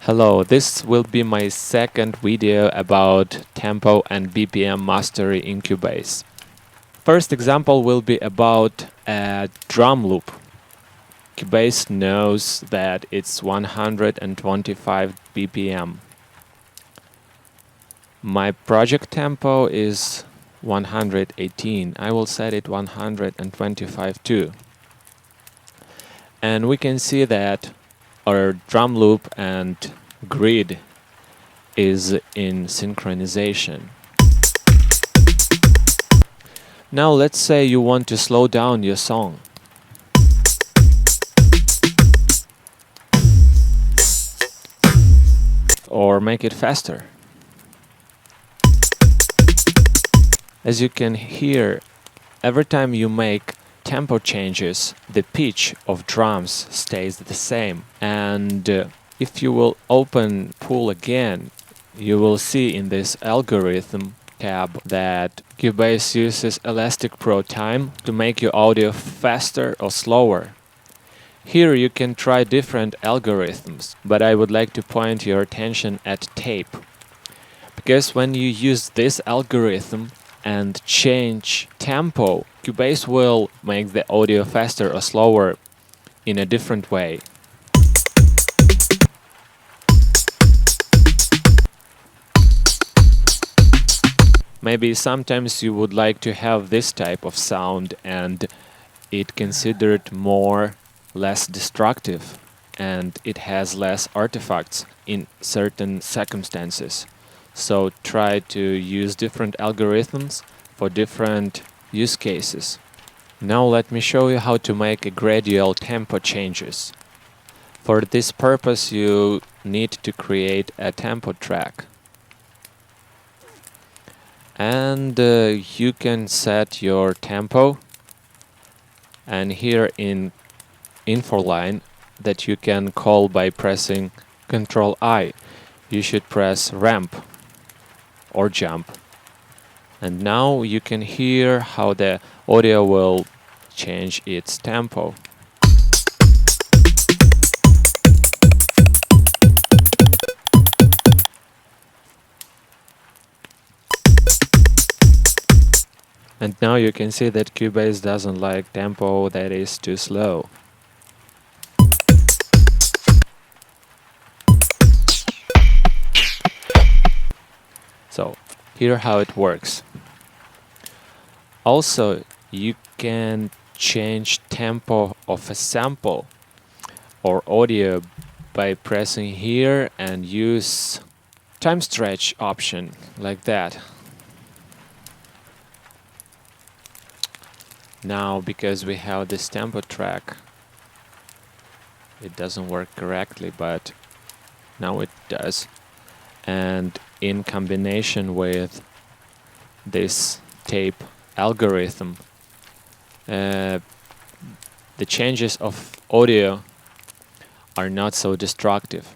Hello, this will be my second video about tempo and BPM mastery in Cubase. First example will be about a drum loop. Cubase knows that it's 125 BPM. My project tempo is 118. I will set it 125 too. And we can see that our drum loop and grid is in synchronization. Now let's say you want to slow down your song. Or make it faster. As you can hear, every time you make tempo changes, the pitch of drums stays the same. And if you will open Pool again, you will see in this algorithm tab that Cubase uses Elastic Pro Time to make your audio faster or slower. Here you can try different algorithms, but I would like to point your attention at tape. Because when you use this algorithm and change tempo, Cubase will make the audio faster or slower in a different way. Maybe sometimes you would like to have this type of sound and it considered less destructive and it has less artifacts in certain circumstances. So try to use different algorithms for different use cases. Now let me show you how to make a gradual tempo changes. For this purpose you need to create a tempo track. And you can set your tempo, and here in info line that you can call by pressing Ctrl I, you should press ramp or jump. And now you can hear how the audio will change its tempo. And now you can see that Cubase doesn't like tempo that is too slow. So, here how it works. Also, you can change tempo of a sample or audio by pressing here and use time stretch option like that. Now, because we have this tempo track, it doesn't work correctly, but now it does. And in combination with this tape algorithm, the changes of audio are not so destructive.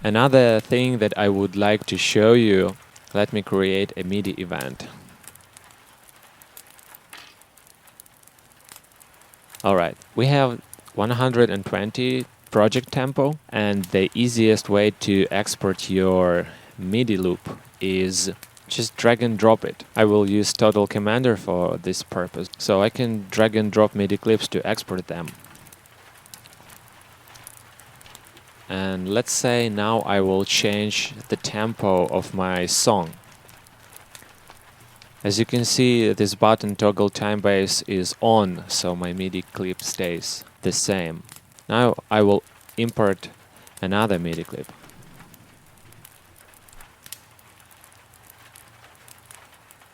Another thing that I would like to show you, let me create a MIDI event. Alright, we have 120 project tempo, and the easiest way to export your MIDI loop is just drag and drop it. I will use Total Commander for this purpose, so I can drag and drop MIDI clips to export them. And let's say now I will change the tempo of my song. As you can see, this button toggle time base is on, so my MIDI clip stays the same. Now I will import another MIDI clip.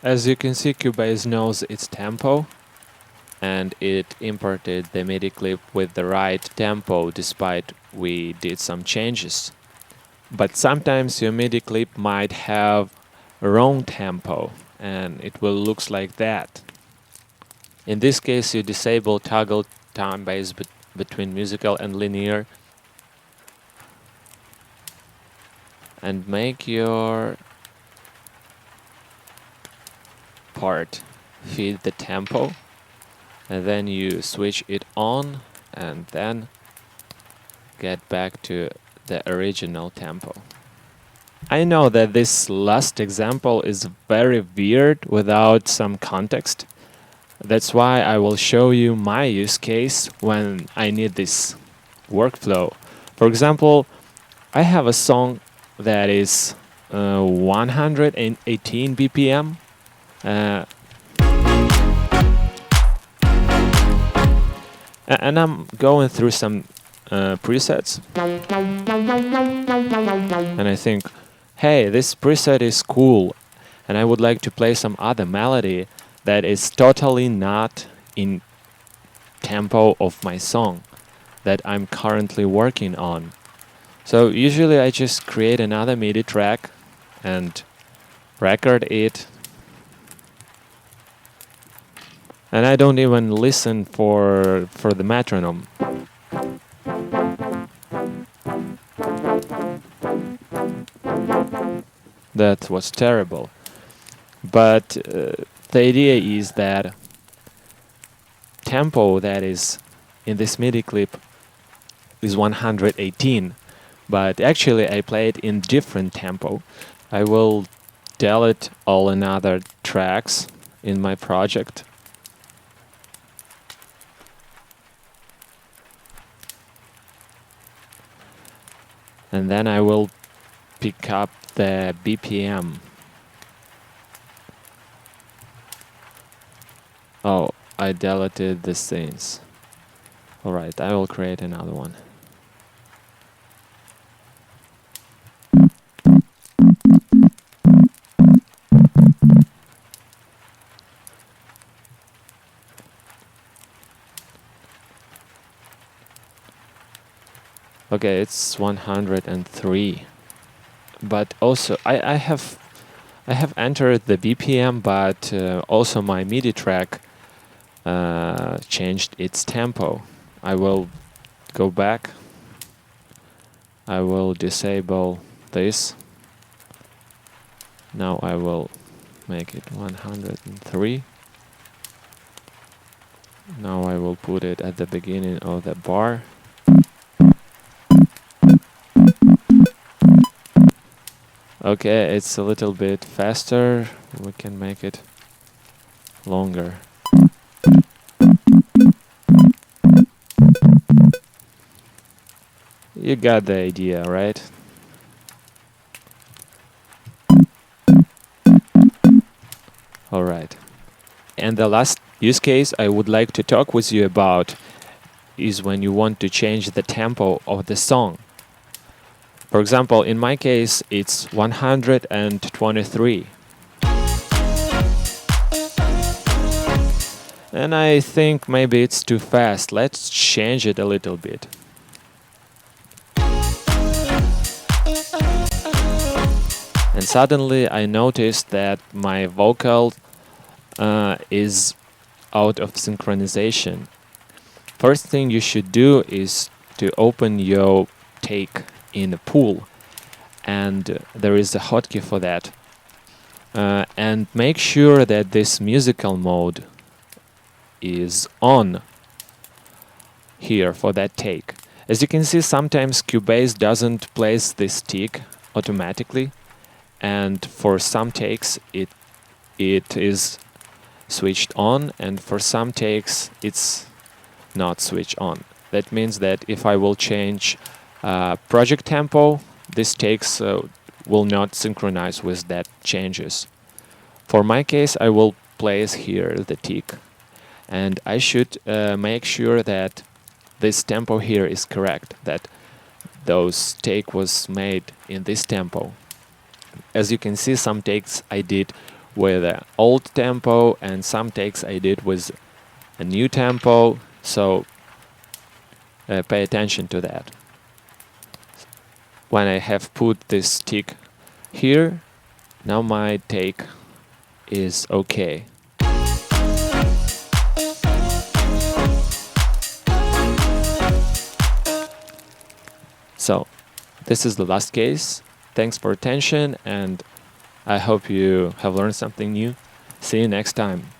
As you can see, Cubase knows its tempo, and it imported the MIDI clip with the right tempo despite we did some changes. But sometimes your MIDI clip might have wrong tempo and it will look like that. In this case you disable toggle time base between musical and linear and make your part feed the tempo, and then you switch it on, and then get back to the original tempo. I know that this last example is very weird without some context. That's why I will show you my use case when I need this workflow. For example, I have a song that is 118 BPM. And I'm going through some presets. And I think, hey, this preset is cool. And I would like to play some other melody that is totally not in tempo of my song that I'm currently working on. So usually I just create another MIDI track and record it. And I don't even listen for the metronome. That was terrible. But the idea is that tempo that is in this MIDI clip is 118, but actually I play it in different tempo. I will delete all another tracks in my project. And then I will pick up the BPM. Oh, I deleted the scenes. Alright, I will create another one. Okay, it's 103. But also, I have entered the BPM, but also my MIDI track changed its tempo. I will go back. I will disable this. Now I will make it 103. Now I will put it at the beginning of the bar. Okay, it's a little bit faster. We can make it longer. You got the idea, right? Alright. And the last use case I would like to talk with you about is when you want to change the tempo of the song. For example, in my case, it's 123. And I think maybe it's too fast. Let's change it a little bit. And suddenly I noticed that my vocal is out of synchronization. First thing you should do is to open your take in a pool, and there is a hotkey for that. And make sure that this musical mode is on here for that take. As you can see, sometimes Cubase doesn't place this tick automatically, and for some takes it is switched on, and for some takes it's not switched on. That means that if I will change project tempo, this takes will not synchronize with that changes. For my case, I will place here the tick, and I should make sure that this tempo here is correct, that those take was made in this tempo. As you can see, some takes I did with an old tempo, and some takes I did with a new tempo, so pay attention to that. When I have put this tick here, now my take is okay. So, this is the last case. Thanks for attention, and I hope you have learned something new. See you next time.